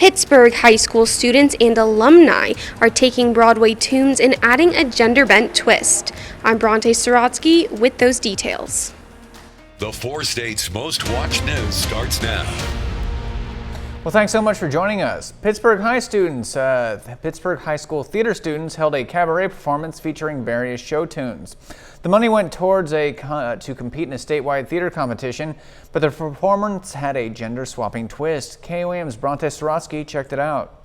Pittsburgh High School students and alumni are taking Broadway tunes and adding a gender-bent twist. I'm Bronte Sorotsky with those details. The four states' most watched news starts now. Well, thanks so much for joining us. Pittsburgh High School theater students held a cabaret performance featuring various show tunes. The money went towards to compete in a statewide theater competition, but the performance had a gender-swapping twist. KOAM's Bronte Sorotsky checked it out.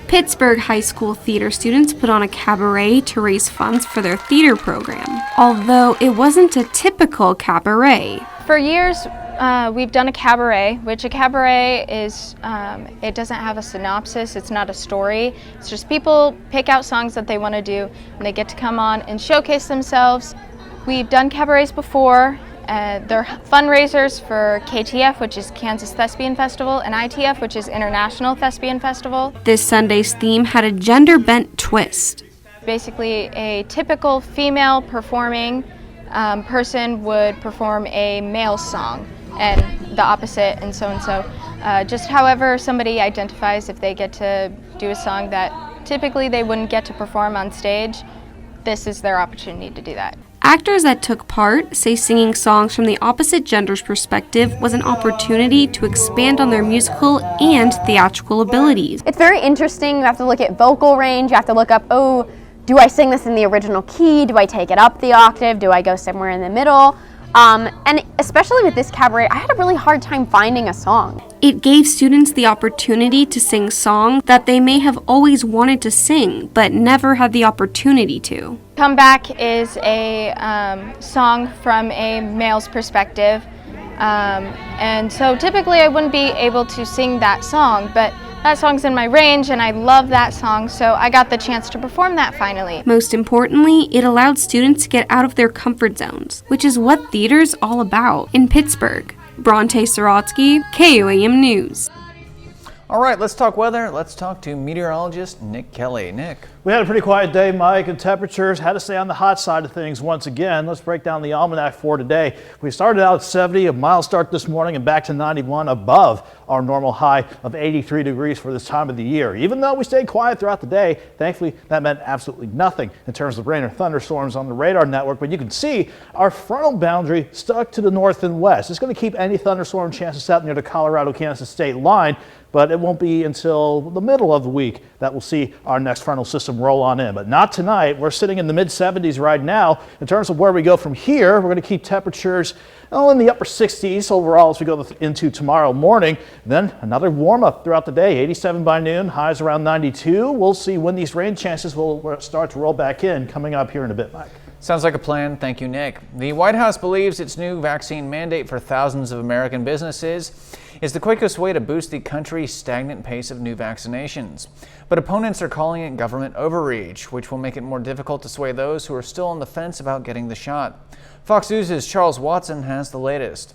Pittsburgh High School theater students put on a cabaret to raise funds for their theater program, although it wasn't a typical cabaret. For years, we've done a cabaret, which a cabaret is, it doesn't have a synopsis, it's not a story. It's just people pick out songs that they want to do and they get to come on and showcase themselves. We've done cabarets before. They're fundraisers for KTF, which is Kansas Thespian Festival, and ITF, which is International Thespian Festival. This Sunday's theme had a gender-bent twist. Basically, a typical female performing person would perform a male song, and the opposite, and so. Just however somebody identifies, if they get to do a song that typically they wouldn't get to perform on stage, this is their opportunity to do that. Actors that took part say singing songs from the opposite gender's perspective was an opportunity to expand on their musical and theatrical abilities. It's very interesting. You have to look at vocal range. You have to look up, do I sing this in the original key? Do I take it up the octave? Do I go somewhere in the middle? And especially with this cabaret, I had a really hard time finding a song. It gave students the opportunity to sing songs that they may have always wanted to sing, but never had the opportunity to. Come Back is a song from a male's perspective. And so typically I wouldn't be able to sing that song, but that song's in my range and I love that song, so I got the chance to perform that finally. Most importantly, it allowed students to get out of their comfort zones, which is what theater's all about. In Pittsburgh, Bronte Sorotsky, KOAM News. All right, let's talk weather. Let's talk to meteorologist Nick Kelly. Nick. We had a pretty quiet day, Mike, and temperatures had to stay on the hot side of things once again. Let's break down the almanac for today. We started out at 70, a mild start this morning, and back to 91 above our normal high of 83 degrees for this time of the year. Even though we stayed quiet throughout the day, thankfully that meant absolutely nothing in terms of rain or thunderstorms on the radar network. But you can see our frontal boundary stuck to the north and west. It's going to keep any thunderstorm chances out near the Colorado-Kansas state line, but it won't be until the middle of the week that we'll see our next frontal system roll on in. But not tonight. We're sitting in the mid-70s right now. In terms of where we go from here, we're going to keep temperatures in the upper 60s overall as we go into tomorrow morning. Then another warm-up throughout the day, 87 by noon, highs around 92. We'll see when these rain chances will start to roll back in coming up here in a bit, Mike. Sounds like a plan. Thank you, Nick. The White House believes its new vaccine mandate for thousands of American businesses is the quickest way to boost the country's stagnant pace of new vaccinations. But opponents are calling it government overreach, which will make it more difficult to sway those who are still on the fence about getting the shot. Fox News' Charles Watson has the latest.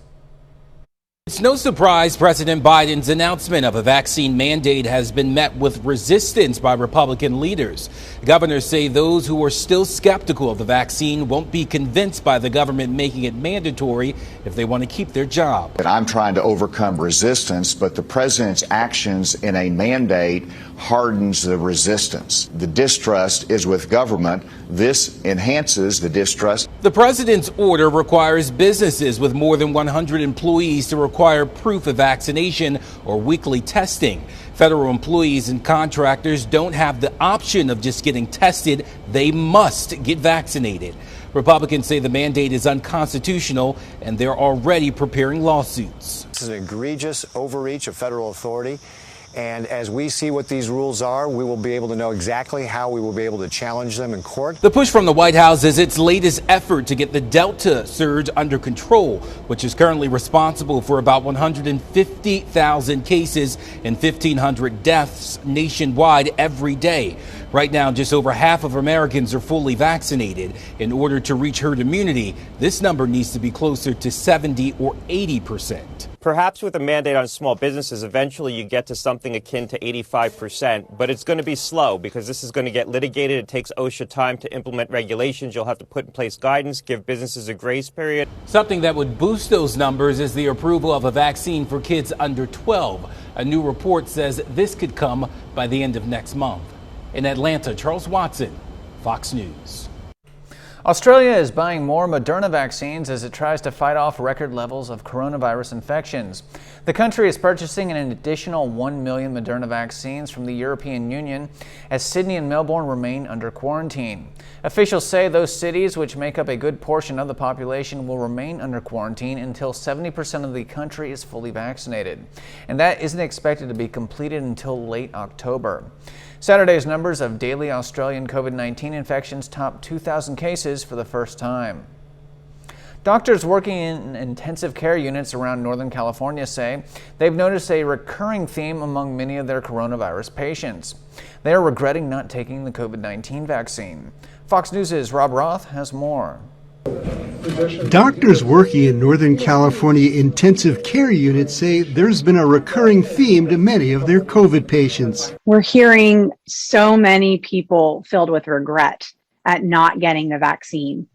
It's no surprise President Biden's announcement of a vaccine mandate has been met with resistance by Republican leaders. Governors say those who are still skeptical of the vaccine won't be convinced by the government making it mandatory if they want to keep their job. I'm trying to overcome resistance, but the president's actions in a mandate hardens the resistance. The distrust is with government. This enhances the distrust. The president's order requires businesses with more than 100 employees to require proof of vaccination or weekly testing. Federal employees and contractors don't have the option of just getting tested. They must get vaccinated. Republicans say the mandate is unconstitutional and they're already preparing lawsuits. This is an egregious overreach of federal authority. And as we see what these rules are, we will be able to know exactly how we will be able to challenge them in court. The push from the White House is its latest effort to get the Delta surge under control, which is currently responsible for about 150,000 cases and 1,500 deaths nationwide every day. Right now, just over half of Americans are fully vaccinated. In order to reach herd immunity, this number needs to be closer to 70 or 80%. Perhaps with a mandate on small businesses, eventually you get to something akin to 85%, but it's going to be slow because this is going to get litigated. It takes OSHA time to implement regulations. You'll have to put in place guidance, give businesses a grace period. Something that would boost those numbers is the approval of a vaccine for kids under 12. A new report says this could come by the end of next month. In Atlanta, Charles Watson, Fox News. Australia is buying more Moderna vaccines as it tries to fight off record levels of coronavirus infections. The country is purchasing an additional 1 million Moderna vaccines from the European Union as Sydney and Melbourne remain under quarantine. Officials say those cities, which make up a good portion of the population, will remain under quarantine until 70% of the country is fully vaccinated. And that isn't expected to be completed until late October. Saturday's numbers of daily Australian COVID-19 infections topped 2,000 cases for the first time. Doctors working in intensive care units around Northern California say they've noticed a recurring theme among many of their coronavirus patients. They are regretting not taking the COVID-19 vaccine. Fox News' Rob Roth has more. Doctors working in Northern California intensive care units say there's been a recurring theme to many of their COVID patients. We're hearing so many people filled with regret at not getting the vaccine.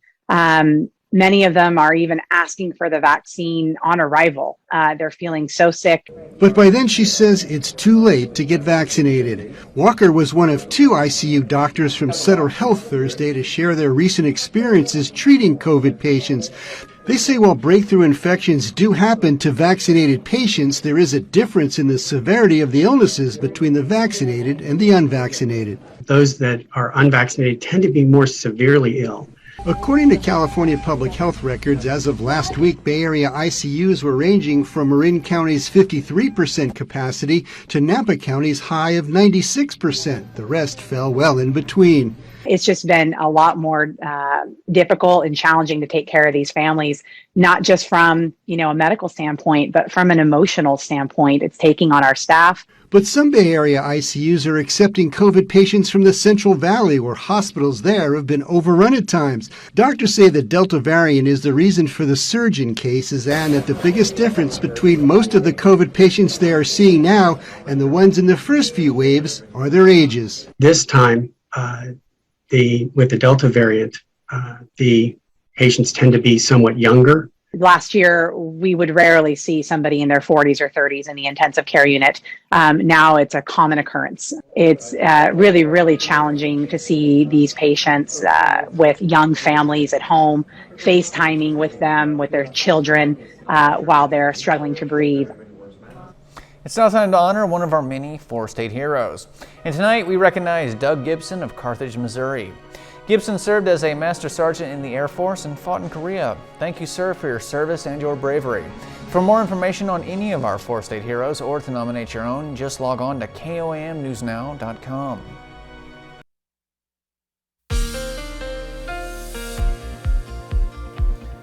Many of them are even asking for the vaccine on arrival. They're feeling so sick. But by then, she says it's too late to get vaccinated. Walker was one of 2 ICU doctors from Sutter Health Thursday to share their recent experiences treating COVID patients. They say while breakthrough infections do happen to vaccinated patients, there is a difference in the severity of the illnesses between the vaccinated and the unvaccinated. Those that are unvaccinated tend to be more severely ill. According to California Public Health records, as of last week, Bay Area ICUs were ranging from Marin County's 53% capacity to Napa County's high of 96%. The rest fell well in between. It's just been a lot more difficult and challenging to take care of these families, not just from, a medical standpoint, but from an emotional standpoint. It's taking on our staff. But some Bay Area ICUs are accepting COVID patients from the Central Valley, where hospitals there have been overrun at times. Doctors say the Delta variant is the reason for the surge in cases and that the biggest difference between most of the COVID patients they are seeing now and the ones in the first few waves are their ages. This time, with the Delta variant, the patients tend to be somewhat younger. Last year, we would rarely see somebody in their 40s or 30s in the intensive care unit. Now it's a common occurrence. It's really, really challenging to see these patients with young families at home, FaceTiming with them, with their children, while they're struggling to breathe. It's now time to honor one of our many four-state heroes. And tonight we recognize Doug Gibson of Carthage, Missouri. Gibson served as a Master Sergeant in the Air Force and fought in Korea. Thank you, sir, for your service and your bravery. For more information on any of our four-state heroes or to nominate your own, just log on to KOAMnewsnow.com.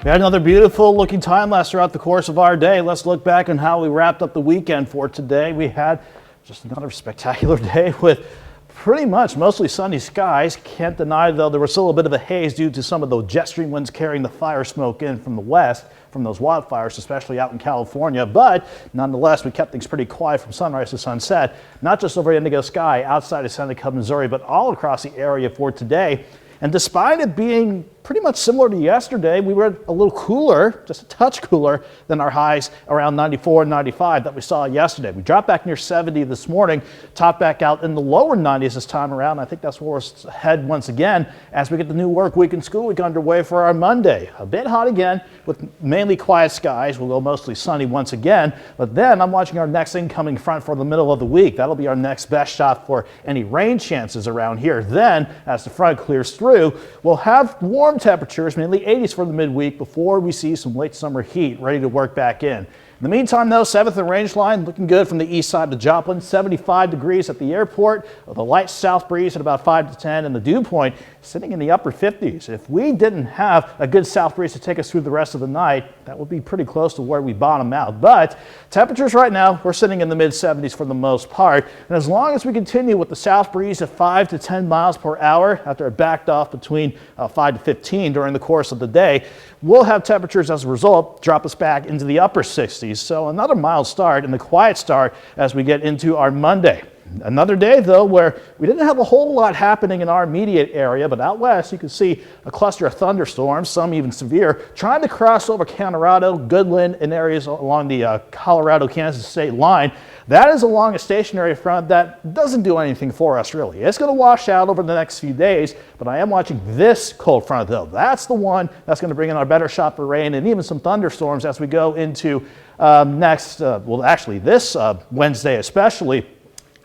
We had another beautiful looking time lapse throughout the course of our day. Let's look back on how we wrapped up the weekend for today. We had just another spectacular day with pretty much mostly sunny skies. Can't deny, though, there was still a bit of a haze due to some of those jet stream winds carrying the fire smoke in from the west, from those wildfires, especially out in California. But nonetheless, we kept things pretty quiet from sunrise to sunset, not just over Indigo Sky outside of Seneca, Missouri, but all across the area for today. And despite it being pretty much similar to yesterday, we were a little cooler, just a touch cooler than our highs around 94 and 95 that we saw yesterday. We dropped back near 70 this morning, topped back out in the lower 90s this time around. I think that's where we're head once again as we get the new work week and school week underway for our Monday. A bit hot again with mainly quiet skies. We'll go mostly sunny once again. But then I'm watching our next incoming front for the middle of the week. That'll be our next best shot for any rain chances around here. Then, as the front clears through, we'll have warm temperatures, mainly 80s for the midweek, before we see some late summer heat ready to work back in. In the meantime, though, 7th and Range Line looking good from the east side of Joplin. 75 degrees at the airport with a light south breeze at about 5 to 10, and the dew point sitting in the upper 50s. If we didn't have a good south breeze to take us through the rest of the night, that would be pretty close to where we bottom out. But temperatures right now, we're sitting in the mid 70s for the most part. And as long as we continue with the south breeze at 5 to 10 miles per hour after it backed off between 5 to 15 during the course of the day, we'll have temperatures as a result drop us back into the upper 60s. So another mild start and a quiet start as we get into our Monday. Another day, though, where we didn't have a whole lot happening in our immediate area, but out west you can see a cluster of thunderstorms, some even severe, trying to cross over Colorado, Goodland, and areas along the Colorado-Kansas state line. That is along a stationary front that doesn't do anything for us, really. It's going to wash out over the next few days, but I am watching this cold front, though. That's the one that's going to bring in our better shot for rain and even some thunderstorms as we go into this Wednesday especially.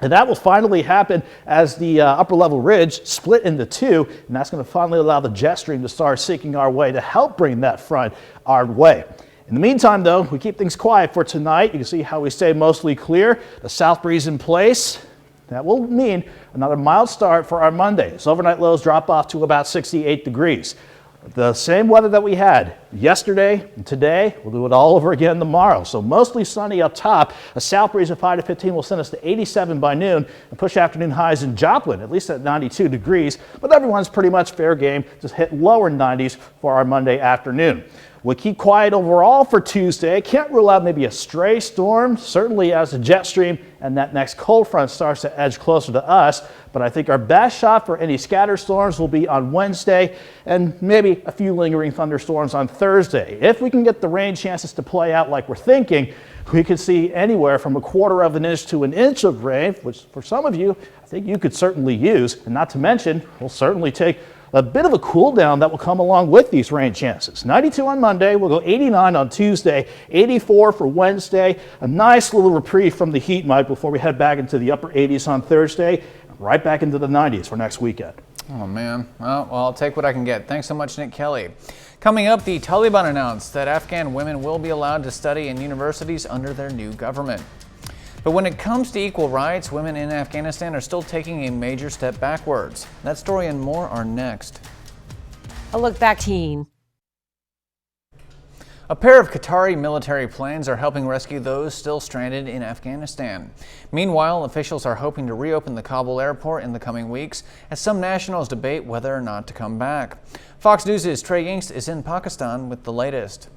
And that will finally happen as the upper level ridge split into two, and that's going to finally allow the jet stream to start seeking our way to help bring that front our way. In the meantime, though, we keep things quiet for tonight. You can see how we stay mostly clear. The south breeze in place. That will mean another mild start for our Monday. So overnight lows drop off to about 68 degrees. The same weather that we had yesterday and today, we'll do it all over again tomorrow. So mostly sunny up top. A south breeze of 5 to 15 will send us to 87 by noon and push afternoon highs in Joplin, at least at 92 degrees. But everyone's pretty much fair game. Just hit lower 90s for our Monday afternoon. We'll keep quiet overall for Tuesday. Can't rule out maybe a stray storm, certainly as the jet stream and that next cold front starts to edge closer to us. But I think our best shot for any scattered storms will be on Wednesday and maybe a few lingering thunderstorms on Thursday. If we can get the rain chances to play out like we're thinking, we could see anywhere from 1/4 of an inch to an inch of rain, which for some of you, I think you could certainly use. And not to mention, we'll certainly take a bit of a cool down that will come along with these rain chances. 92 on Monday, we'll go 89 on Tuesday, 84 for Wednesday. A nice little reprieve from the heat, Mike, before we head back into the upper 80s on Thursday, right back into the 90s for next weekend. Oh, man. Well, I'll take what I can get. Thanks so much, Nick Kelly. Coming up, the Taliban announced that Afghan women will be allowed to study in universities under their new government. But when it comes to equal rights, women in Afghanistan are still taking a major step backwards. That story and more are next. A look back, teen. A pair of Qatari military planes are helping rescue those still stranded in Afghanistan. Meanwhile, officials are hoping to reopen the Kabul airport in the coming weeks as some nationals debate whether or not to come back. Fox News' Trey Yingst is in Pakistan with the latest.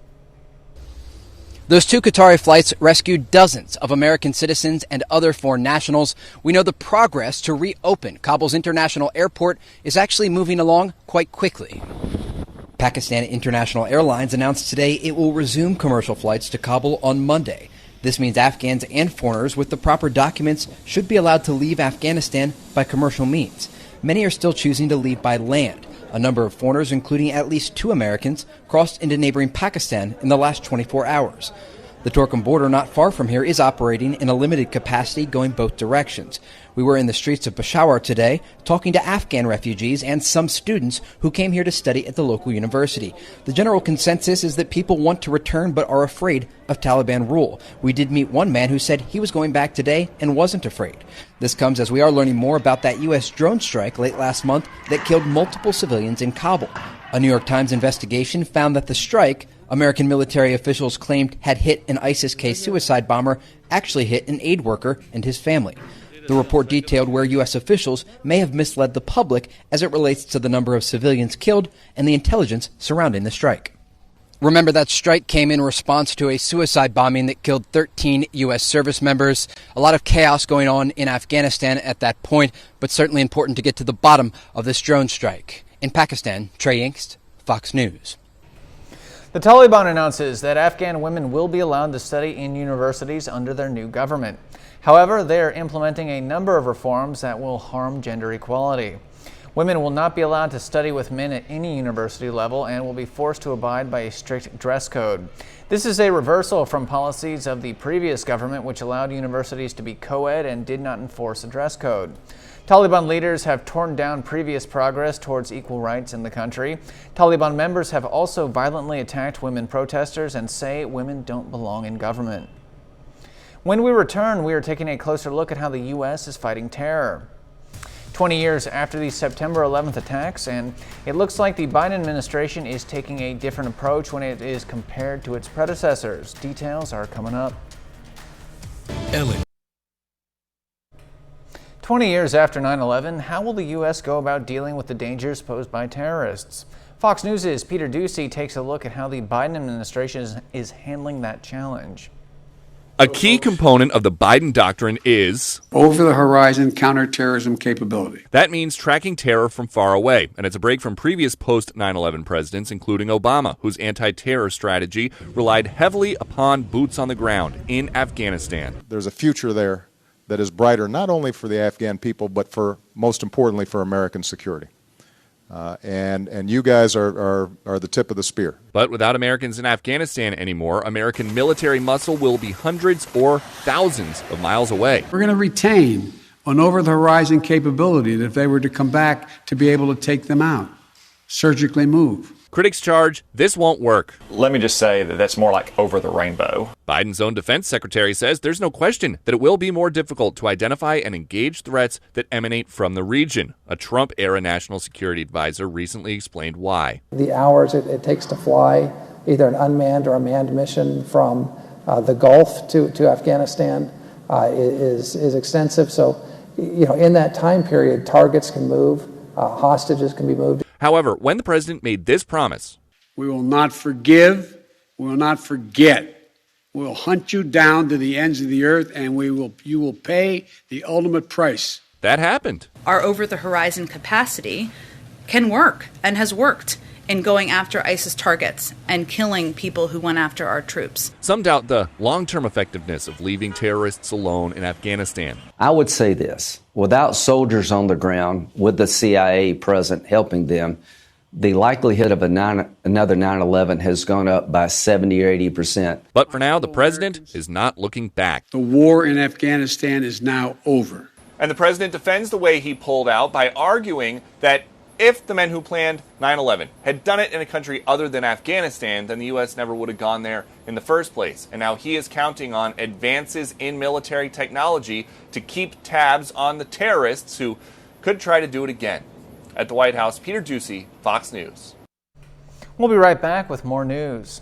Those 2 Qatari flights rescued dozens of American citizens and other foreign nationals. We know the progress to reopen Kabul's international airport is actually moving along quite quickly. Pakistan International Airlines announced today it will resume commercial flights to Kabul on Monday. This means Afghans and foreigners with the proper documents should be allowed to leave Afghanistan by commercial means. Many are still choosing to leave by land. A number of foreigners, including at least 2 Americans, crossed into neighboring Pakistan in the last 24 hours. The Torkham border not far from here is operating in a limited capacity going both directions. We were in the streets of Peshawar today talking to Afghan refugees and some students who came here to study at the local university. The general consensus is that people want to return but are afraid of Taliban rule. We did meet one man who said he was going back today and wasn't afraid. This comes as we are learning more about that U.S. drone strike late last month that killed multiple civilians in Kabul. A New York Times investigation found that the strike, American military officials claimed had hit an ISIS-K suicide bomber, actually hit an aid worker and his family. The report detailed where U.S. officials may have misled the public as it relates to the number of civilians killed and the intelligence surrounding the strike. Remember, that strike came in response to a suicide bombing that killed 13 U.S. service members. A lot of chaos going on in Afghanistan at that point, but certainly important to get to the bottom of this drone strike. In Pakistan, Trey Yingst, Fox News. The Taliban announces that Afghan women will be allowed to study in universities under their new government. However, they are implementing a number of reforms that will harm gender equality. Women will not be allowed to study with men at any university level and will be forced to abide by a strict dress code. This is a reversal from policies of the previous government, which allowed universities to be co-ed and did not enforce a dress code. Taliban leaders have torn down previous progress towards equal rights in the country. Taliban members have also violently attacked women protesters and say women don't belong in government. When we return, we are taking a closer look at how the U.S. is fighting terror. 20 years after the September 11th attacks, and it looks like the Biden administration is taking a different approach when it is compared to its predecessors. Details are coming up. Ellen. 20 years after 9/11, how will the U.S. go about dealing with the dangers posed by terrorists? Fox News' Peter Ducey takes a look at how the Biden administration is handling that challenge. A key component of the Biden doctrine is over-the-horizon counterterrorism capability. That means tracking terror from far away, and it's a break from previous post-9/11 presidents, including Obama, whose anti-terror strategy relied heavily upon boots on the ground in Afghanistan. There's a future there that is brighter not only for the Afghan people, but for, most importantly, for American security. And you guys are the tip of the spear. But without Americans in Afghanistan anymore, American military muscle will be hundreds or thousands of miles away. We're going to retain an over-the-horizon capability that if they were to come back to be able to take them out, surgically move. Critics charge this won't work. Let me just say that that's more like over the rainbow. Biden's own defense secretary says there's no question that it will be more difficult to identify and engage threats that emanate from the region. A Trump-era national security advisor recently explained why. The hours it takes to fly either an unmanned or a manned mission from the Gulf to Afghanistan is extensive. So, in that time period, targets can move, hostages can be moved. However, when the president made this promise, we will not forgive, we will not forget. We will hunt you down to the ends of the earth, and you will pay the ultimate price. That happened. Our over-the-horizon capacity can work and has worked in going after ISIS targets and killing people who went after our troops. Some doubt the long-term effectiveness of leaving terrorists alone in Afghanistan. I would say this. Without soldiers on the ground, with the CIA present helping them, the likelihood of another 9/11 has gone up by 70 or 80%. But for now, the president is not looking back. The war in Afghanistan is now over. And the president defends the way he pulled out by arguing that if the men who planned 9/11 had done it in a country other than Afghanistan, then the U.S. never would have gone there in the first place. And now he is counting on advances in military technology to keep tabs on the terrorists who could try to do it again. At the White House, Peter Ducey, Fox News. We'll be right back with more news.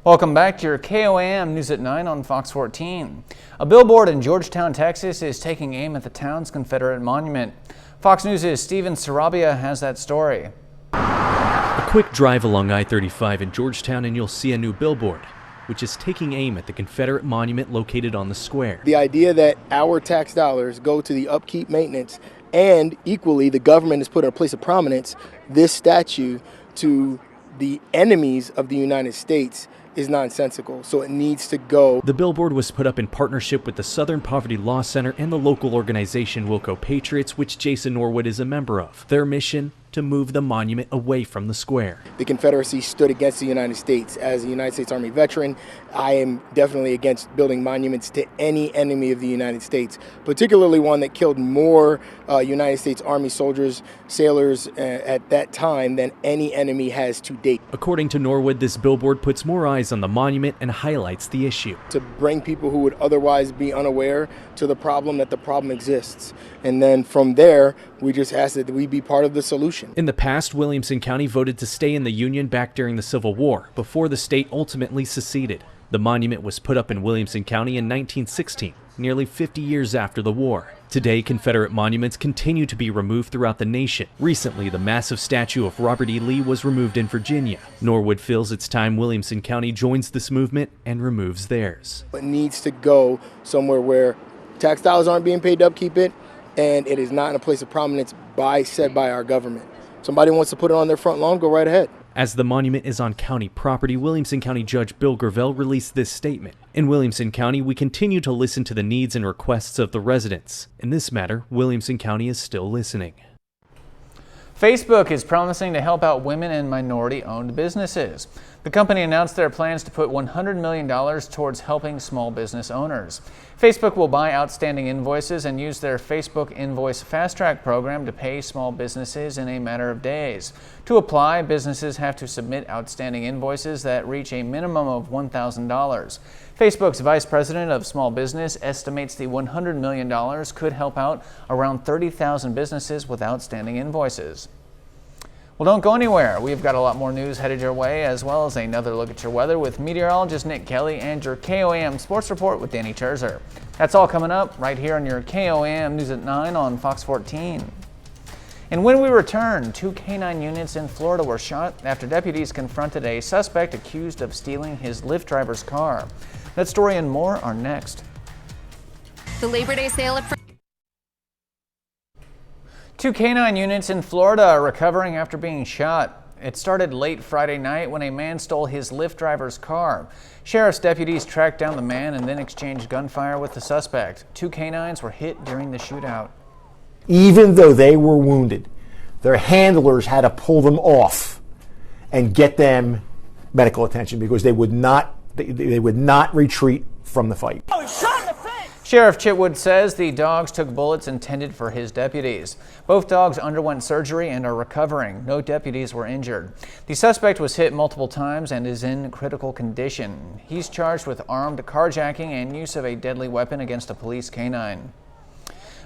Welcome back to your KOAM News at 9 on Fox 14. A billboard in Georgetown, Texas is taking aim at the town's Confederate monument. Fox News' Steven Sarabia has that story. A quick drive along I-35 in Georgetown and you'll see a new billboard, which is taking aim at the Confederate monument located on the square. The idea that our tax dollars go to the upkeep, maintenance, and equally the government is put in a place of prominence, this statue to the enemies of the United States is nonsensical, so it needs to go. The billboard was put up in partnership with the Southern Poverty Law Center and the local organization Wilco Patriots, which Jason Norwood is a member of. Their mission? To move the monument away from the square. The Confederacy stood against the United States. As a United States Army veteran, I am definitely against building monuments to any enemy of the United States, particularly one that killed more United States Army soldiers, sailors at that time than any enemy has to date. According to Norwood, this billboard puts more eyes on the monument and highlights the issue. To bring people who would otherwise be unaware to the problem that the problem exists. And then from there, we just ask that we be part of the solution. In the past, Williamson County voted to stay in the Union back during the Civil War, before the state ultimately seceded. The monument was put up in Williamson County in 1916, nearly 50 years after the war. Today, Confederate monuments continue to be removed throughout the nation. Recently, the massive statue of Robert E. Lee was removed in Virginia. Norwood feels it's time Williamson County joins this movement and removes theirs. It needs to go somewhere where tax dollars aren't being paid to upkeep it, and it is not in a place of prominence said by our government. Somebody wants to put it on their front lawn, go right ahead. As the monument is on county property, Williamson County Judge Bill Gravel released this statement. In Williamson County, we continue to listen to the needs and requests of the residents. In this matter, Williamson County is still listening. Facebook is promising to help out women and minority-owned businesses. The company announced their plans to put $100 million towards helping small business owners. Facebook will buy outstanding invoices and use their Facebook Invoice Fast Track program to pay small businesses in a matter of days. To apply, businesses have to submit outstanding invoices that reach a minimum of $1,000. Facebook's Vice President of Small Business estimates the $100 million could help out around 30,000 businesses with outstanding invoices. Well, don't go anywhere. We've got a lot more news headed your way, as well as another look at your weather with meteorologist Nick Kelly and your KOAM Sports Report with Danny Cherzer. That's all coming up right here on your KOAM News at 9 on Fox 14. And when we return, 2 canine units in Florida were shot after deputies confronted a suspect accused of stealing his Lyft driver's car. That story and more are next. The Labor Day sale at 2 canine units in Florida are recovering after being shot. It started late Friday night when a man stole his Lyft driver's car. Sheriff's deputies tracked down the man and then exchanged gunfire with the suspect. 2 canines were hit during the shootout. Even though they were wounded, their handlers had to pull them off and get them medical attention because they would not retreat from the fight. Sheriff Chitwood says the dogs took bullets intended for his deputies. Both dogs underwent surgery and are recovering. No deputies were injured. The suspect was hit multiple times and is in critical condition. He's charged with armed carjacking and use of a deadly weapon against a police canine.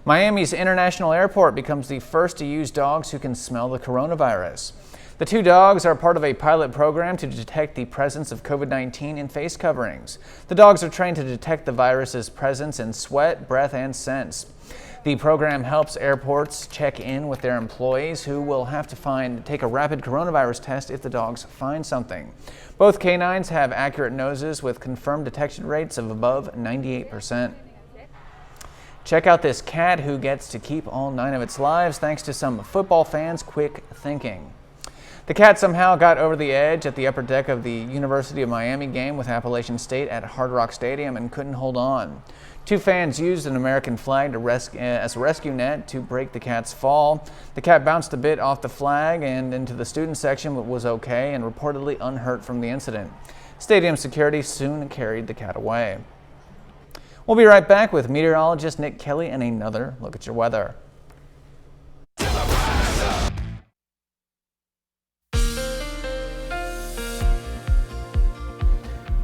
Miami's International Airport becomes the first to use dogs who can smell the coronavirus. The 2 dogs are part of a pilot program to detect the presence of COVID-19 in face coverings. The dogs are trained to detect the virus's presence in sweat, breath, and scents. The program helps airports check in with their employees who will have to take a rapid coronavirus test if the dogs find something. Both canines have accurate noses with confirmed detection rates of above 98%. Check out this cat who gets to keep all 9 of its lives thanks to some football fans' quick thinking. The cat somehow got over the edge at the upper deck of the University of Miami game with Appalachian State at Hard Rock Stadium and couldn't hold on. 2 fans used an American flag as a rescue net to break the cat's fall. The cat bounced a bit off the flag and into the student section but was okay and reportedly unhurt from the incident. Stadium security soon carried the cat away. We'll be right back with meteorologist Nick Kelly and another look at your weather.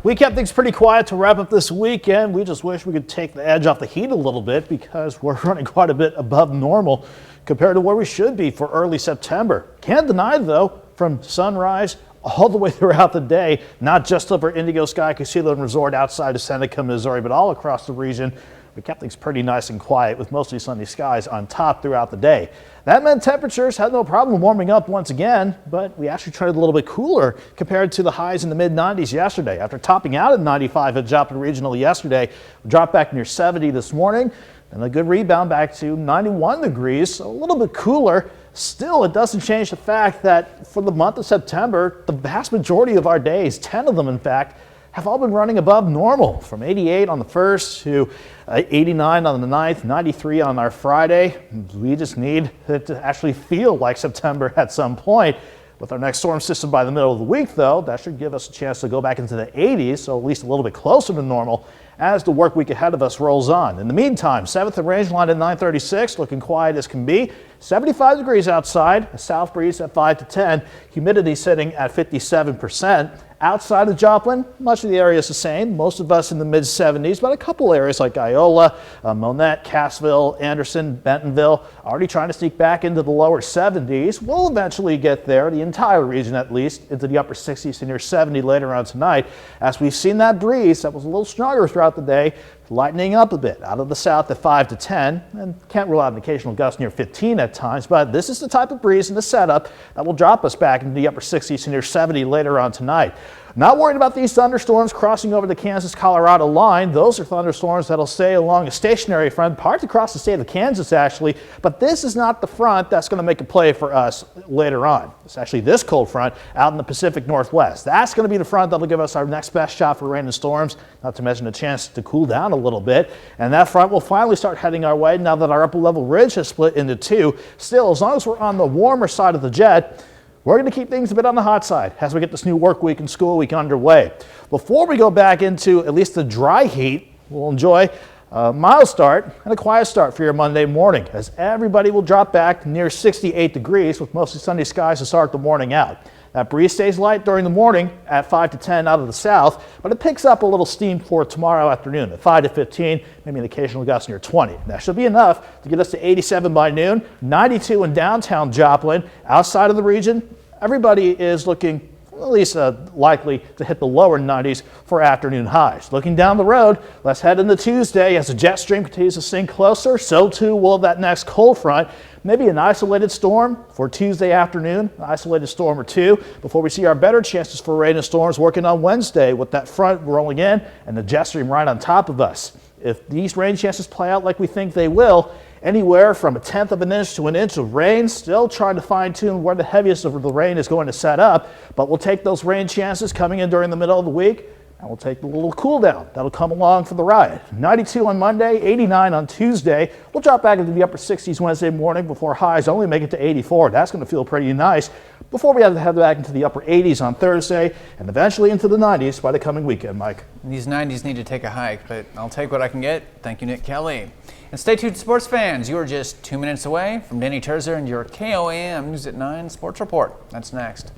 We kept things pretty quiet to wrap up this weekend. We just wish we could take the edge off the heat a little bit because we're running quite a bit above normal compared to where we should be for early September. Can't deny, though, from sunrise all the way throughout the day, not just over Indigo Sky Casino and Resort outside of Seneca, Missouri, but all across the region. We kept things pretty nice and quiet with mostly sunny skies on top throughout the day. That meant temperatures had no problem warming up once again, but we actually traded a little bit cooler compared to the highs in the mid-90s yesterday. After topping out at 95 at Joplin Regional yesterday, we dropped back near 70 this morning, and a good rebound back to 91 degrees, so a little bit cooler. Still, it doesn't change the fact that for the month of September, the vast majority of our days, 10 of them in fact, have all been running above normal, from 88 on the 1st to 89 on the 9th, 93 on our Friday. We just need it to actually feel like September at some point. With our next storm system by the middle of the week, though, that should give us a chance to go back into the 80s, so at least a little bit closer to normal as the work week ahead of us rolls on. In the meantime, 7th and Rangeline at 936, looking quiet as can be. 75 degrees outside, a south breeze at 5 to 10, humidity sitting at 57%. Outside of Joplin, much of the area is the same. Most of us in the mid-70s, but a couple areas like Iola, Monette, Cassville, Anderson, Bentonville, already trying to sneak back into the lower 70s. We'll eventually get there, the entire region at least, into the upper 60s to near 70 later on tonight, as we've seen that breeze that was a little stronger throughout the day, lightening up a bit out of the south at 5 to 10, and can't rule out an occasional gust near 15 at times, but this is the type of breeze in the setup that will drop us back into the upper 60s to near 70 later on tonight. Not worried about these thunderstorms crossing over the Kansas-Colorado line. Those are thunderstorms that'll stay along a stationary front, parts across the state of Kansas actually, but this is not the front that's going to make a play for us later on. It's actually this cold front out in the Pacific Northwest. That's going to be the front that'll give us our next best shot for rain and storms, not to mention a chance to cool down a little bit. And that front will finally start heading our way now that our upper level ridge has split into 2. Still, as long as we're on the warmer side of the jet, we're going to keep things a bit on the hot side as we get this new work week and school week underway. Before we go back into at least the dry heat, we'll enjoy a mild start and a quiet start for your Monday morning, as everybody will drop back near 68 degrees with mostly sunny skies to start the morning out. That breeze stays light during the morning at 5 to 10 out of the south, but it picks up a little steam for tomorrow afternoon at 5 to 15, maybe an occasional gust near 20. That should be enough to get us to 87 by noon, 92 in downtown Joplin. Outside of the region, everybody is looking at least likely to hit the lower 90s for afternoon highs. Looking down the road, let's head into Tuesday. As the jet stream continues to sink closer, so too will that next cold front. Maybe an isolated storm for Tuesday afternoon, an isolated storm or two, before we see our better chances for rain and storms working on Wednesday with that front rolling in and the jet stream right on top of us. If these rain chances play out like we think they will, anywhere from 1/10 of an inch to an inch of rain, still trying to fine tune where the heaviest of the rain is going to set up, but we'll take those rain chances coming in during the middle of the week. And we'll take the little cool down that'll come along for the ride. 92 on Monday, 89 on Tuesday. We'll drop back into the upper 60s Wednesday morning before highs only make it to 84. That's going to feel pretty nice before we have to head back into the upper 80s on Thursday and eventually into the 90s by the coming weekend, Mike. These 90s need to take a hike, but I'll take what I can get. Thank you, Nick Kelly. And stay tuned, sports fans. You are just 2 minutes away from Danny Terzer and your KOAM News at 9 Sports Report. That's next.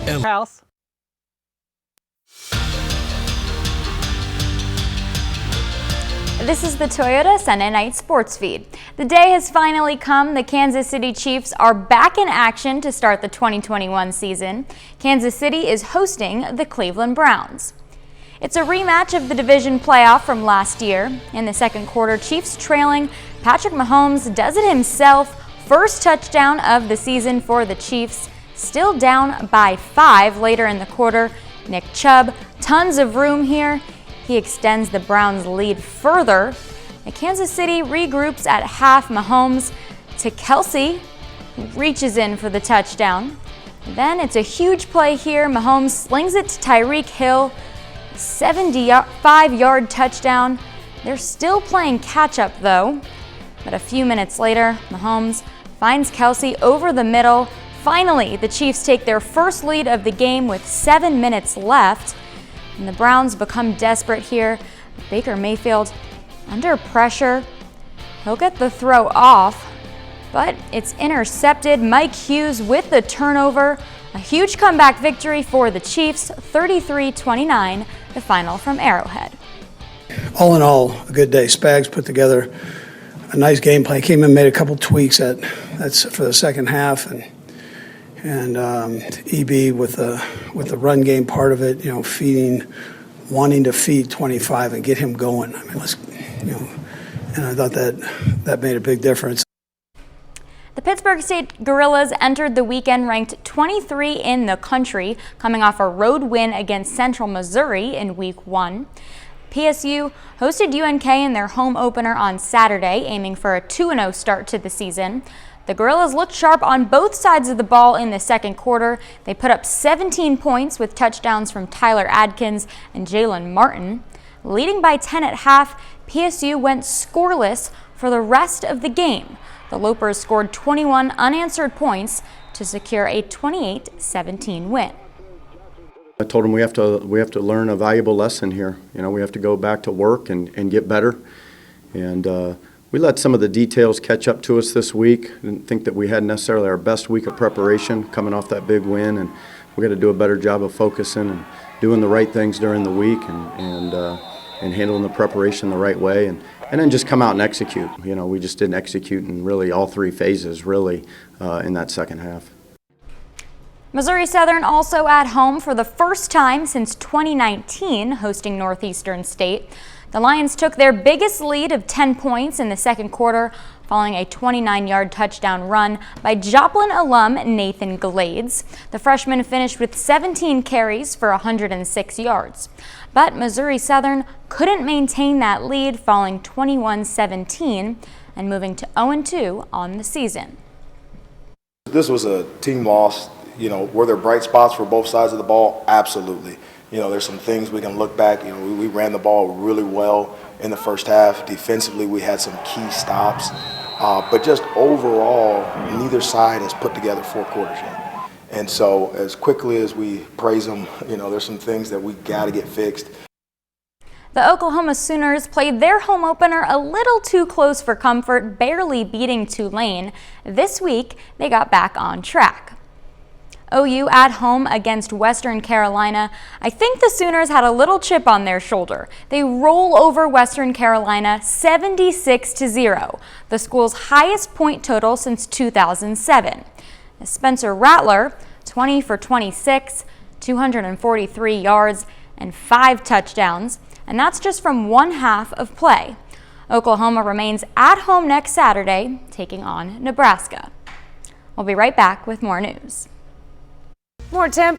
House. This is the Toyota Sunday Night Sports Feed. The day has finally come. The Kansas City Chiefs are back in action to start the 2021 season. Kansas City is hosting the Cleveland Browns. It's a rematch of the division playoff from last year. In the second quarter, Chiefs trailing. Patrick Mahomes does it himself. First touchdown of the season for the Chiefs. Still down by 5 later in the quarter. Nick Chubb, tons of room here. He extends the Browns' lead further. And Kansas City regroups at half. Mahomes to Kelsey, who reaches in for the touchdown. Then it's a huge play here. Mahomes slings it to Tyreek Hill, 75-yard touchdown. They're still playing catch-up though. But a few minutes later, Mahomes finds Kelsey over the middle. Finally, the Chiefs take their first lead of the game with 7 minutes left. And the Browns become desperate here. Baker Mayfield under pressure. He'll get the throw off, but it's intercepted. Mike Hughes with the turnover. A huge comeback victory for the Chiefs, 33-29, the final from Arrowhead. All in all, a good day. Spags put together a nice game plan. Came in, made a couple tweaks that's for the second half, and EB with the run game part of it, wanting to feed 25 and get him going. I mean, and I thought that made a big difference. The Pittsburgh State Gorillas entered the weekend ranked 23 in the country, coming off a road win against Central Missouri in Week 1. PSU hosted UNK in their home opener on Saturday, aiming for a 2-0 start to the season. The Gorillas looked sharp on both sides of the ball in the second quarter. They put up 17 points with touchdowns from Tyler Adkins and Jalen Martin. Leading by 10 at half, PSU went scoreless for the rest of the game. The Lopers scored 21 unanswered points to secure a 28-17 win. I told them we have to learn a valuable lesson here. We have to go back to work and get better. And we let some of the details catch up to us this week. Didn't think that we had necessarily our best week of preparation coming off that big win, and we got to do a better job of focusing and doing the right things during the week and handling the preparation the right way, and then just come out and execute. We just didn't execute in really all three phases in that second half. Missouri Southern also at home for the first time since 2019, hosting Northeastern State. The Lions took their biggest lead of 10 points in the second quarter, following a 29-yard touchdown run by Joplin alum Nathan Glades. The freshman finished with 17 carries for 106 yards. But Missouri Southern couldn't maintain that lead, falling 21-17 and moving to 0-2 on the season. This was a team loss. Were there bright spots for both sides of the ball? Absolutely. There's some things we can look back. We ran the ball really well in the first half. Defensively, we had some key stops. But just overall, neither side has put together 4 quarters yet. And so as quickly as we praise them, there's some things that we got to get fixed. The Oklahoma Sooners played their home opener a little too close for comfort, barely beating Tulane. This week, they got back on track. OU at home against Western Carolina. I think the Sooners had a little chip on their shoulder. They roll over Western Carolina 76-0, the school's highest point total since 2007. Spencer Rattler 20 for 26, 243 yards, and 5 touchdowns, and that's just from one half of play. Oklahoma remains at home next Saturday, taking on Nebraska. We'll be right back with more news. More temp.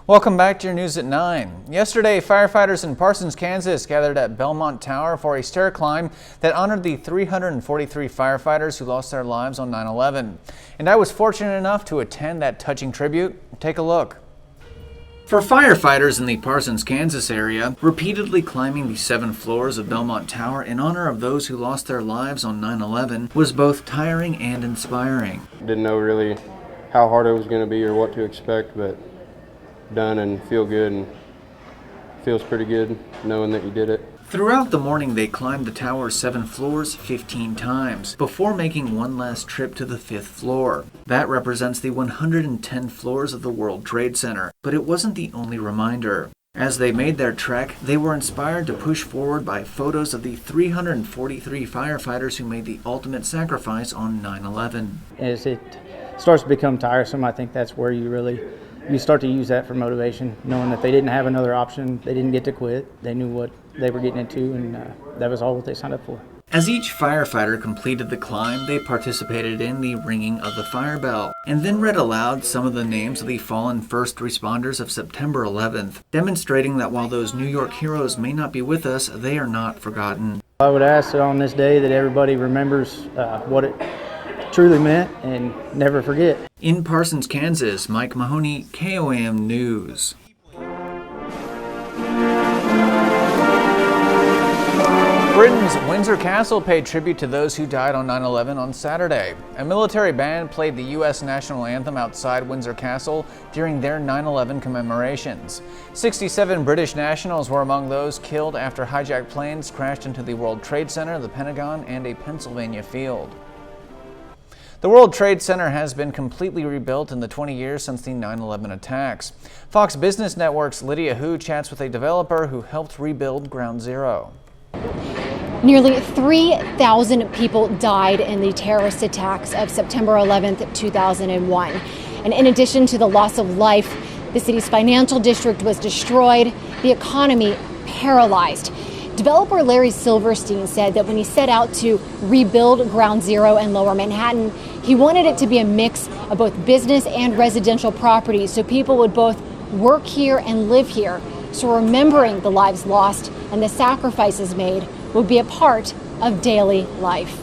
Welcome back to your news at 9. Yesterday, firefighters in Parsons, Kansas gathered at Belmont Tower for a stair climb that honored the 343 firefighters who lost their lives on 9/11. And I was fortunate enough to attend that touching tribute. Take a look. For firefighters in the Parsons, Kansas area, repeatedly climbing the 7 floors of Belmont Tower in honor of those who lost their lives on 9/11 was both tiring and inspiring. Didn't know really how hard it was going to be or what to expect, but done and feel good, and feels pretty good knowing that you did it. Throughout the morning, they climbed the tower's 7 floors 15 times before making one last trip to the 5th floor. That represents the 110 floors of the World Trade Center, but it wasn't the only reminder. As they made their trek, they were inspired to push forward by photos of the 343 firefighters who made the ultimate sacrifice on 9/11. As it starts to become tiresome, I think that's where you start to use that for motivation, knowing that they didn't have another option. They didn't get to quit. They knew what they were getting into, and that was all what they signed up for. As each firefighter completed the climb, they participated in the ringing of the fire bell, and then read aloud some of the names of the fallen first responders of September 11th, demonstrating that while those New York heroes may not be with us, they are not forgotten. I would ask on this day that everybody remembers what it truly meant and never forget. In Parsons, Kansas, Mike Mahoney, KOAM News. Britain's Windsor Castle paid tribute to those who died on 9/11 on Saturday. A military band played the U.S. national anthem outside Windsor Castle during their 9/11 commemorations. 67 British nationals were among those killed after hijacked planes crashed into the World Trade Center, the Pentagon, and a Pennsylvania field. The World Trade Center has been completely rebuilt in the 20 years since the 9/11 attacks. Fox Business Network's Lydia Hu chats with a developer who helped rebuild Ground Zero. Nearly 3,000 people died in the terrorist attacks of September 11th, 2001. And in addition to the loss of life, the city's financial district was destroyed, the economy paralyzed. Developer Larry Silverstein said that when he set out to rebuild Ground Zero in Lower Manhattan, he wanted it to be a mix of both business and residential properties so people would both work here and live here. So remembering the lives lost and the sacrifices made will be a part of daily life.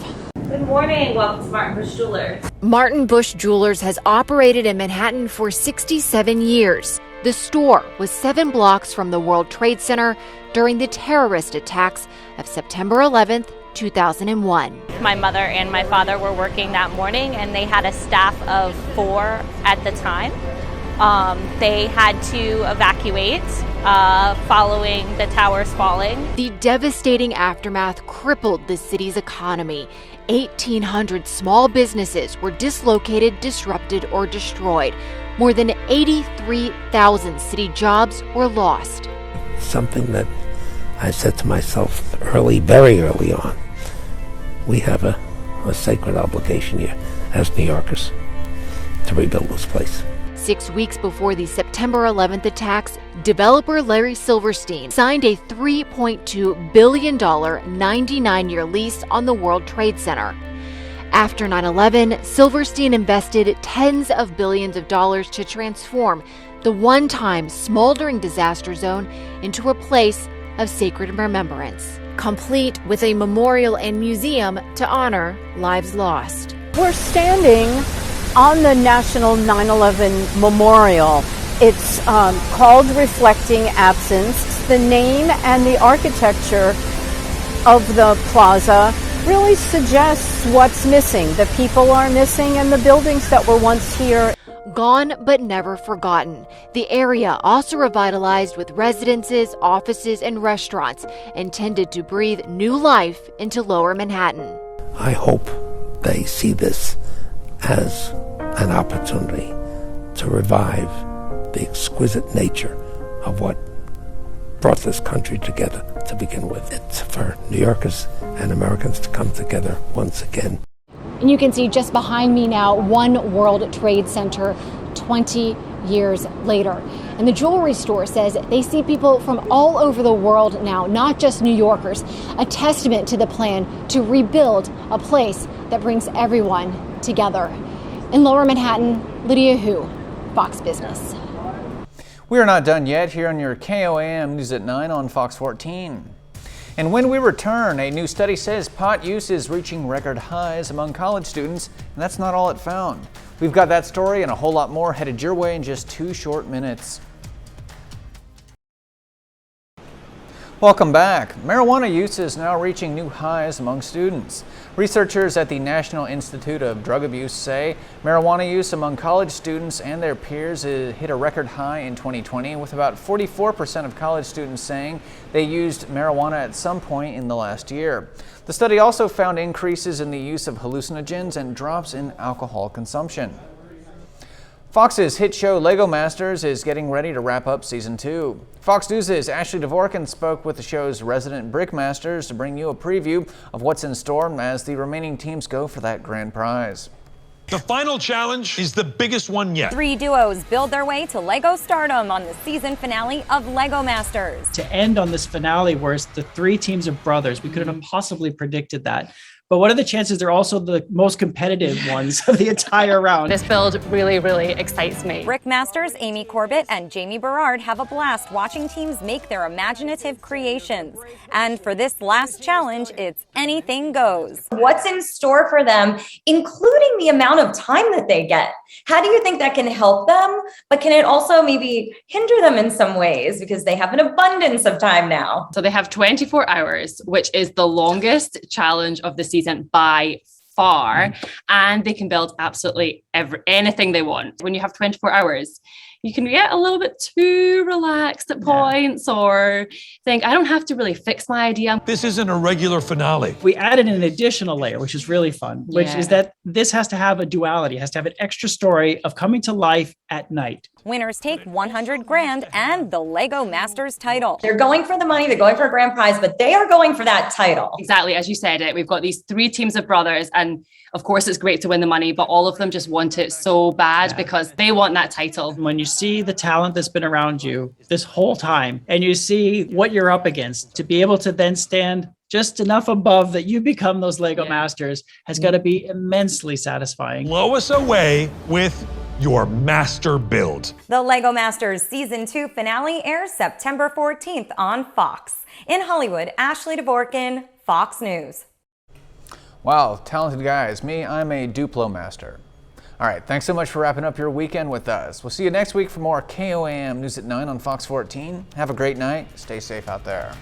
Good morning. Welcome to Martin Bush Jewelers. Martin Bush Jewelers has operated in Manhattan for 67 years. The store was 7 blocks from the World Trade Center during the terrorist attacks of September 11th, 2001. My mother and my father were working that morning, and they had a staff of 4 at the time. They had to evacuate following the towers falling. The devastating aftermath crippled the city's economy. 1,800 small businesses were dislocated, disrupted, or destroyed. More than 83,000 city jobs were lost. Something that I said to myself very early on, we have a sacred obligation here as New Yorkers to rebuild this place. 6 weeks before the September 11th attacks, developer Larry Silverstein signed a $3.2 billion 99-year lease on the World Trade Center. After 9/11, Silverstein invested tens of billions of dollars to transform the one-time smoldering disaster zone into a place of sacred remembrance, complete with a memorial and museum to honor lives lost. We're standing on the National 9/11 Memorial. It's called Reflecting Absence. The name and the architecture of the plaza really suggests what's missing. The people are missing and the buildings that were once here. Gone but never forgotten. The area also revitalized with residences, offices, and restaurants intended to breathe new life into Lower Manhattan. I hope they see this as an opportunity to revive the exquisite nature of what brought this country together to begin with. It's for New Yorkers and Americans to come together once again. And you can see just behind me now, One World Trade Center 20 years later. And the jewelry store says they see people from all over the world now, not just New Yorkers, a testament to the plan to rebuild a place that brings everyone together. In Lower Manhattan, Lydia Hu, Fox Business. We are not done yet here on your KOAM News at 9 on Fox 14. And when we return, a new study says pot use is reaching record highs among college students, and that's not all it found. We've got that story and a whole lot more headed your way in just 2 short minutes. Welcome back. Marijuana use is now reaching new highs among students. Researchers at the National Institute of Drug Abuse say marijuana use among college students and their peers hit a record high in 2020, with about 44% of college students saying they used marijuana at some point in the last year. The study also found increases in the use of hallucinogens and drops in alcohol consumption. Fox's hit show Lego Masters is getting ready to wrap up season 2. Fox News' Ashley Dvorkin spoke with the show's resident brickmasters to bring you a preview of what's in store as the remaining teams go for that grand prize. The final challenge is the biggest one yet. 3 duos build their way to Lego stardom on the season finale of Lego Masters. To end on this finale where it's the 3 teams of brothers, we couldn't have possibly predicted that. But what are the chances they're also the most competitive ones of the entire round? This build really, really excites me. Brickmasters Amy Corbett and Jamie Berard have a blast watching teams make their imaginative creations. And for this last challenge, it's anything goes. What's in store for them, including the amount of time that they get? How do you think that can help them? But can it also maybe hinder them in some ways because they have an abundance of time now? So they have 24 hours, which is the longest challenge of the season by far, and they can build absolutely anything they want. When you have 24 hours, you can get a little bit too relaxed at points or think, I don't have to really fix my idea. This isn't a regular finale. We added an additional layer, which is really fun, which is that this has to have a duality, has to have an extra story of coming to life at night. Winners take $100,000 and the Lego Masters title. They're going for the money, they're going for a grand prize, but they are going for that title. Exactly, as you said it, we've got these 3 teams of brothers, and of course it's great to win the money, but all of them just want it so bad because they want that title. When you see the talent that's been around you this whole time, and you see what you're up against, to be able to then stand just enough above that you become those Lego Masters has got to be immensely satisfying. Blow us away with your master build. The Lego Masters Season 2 finale airs September 14th on Fox. In Hollywood, Ashley Dvorkin, Fox News. Wow, talented guys. Me, I'm a Duplo master. All right, thanks so much for wrapping up your weekend with us. We'll see you next week for more KOAM News at 9 on Fox 14. Have a great night. Stay safe out there.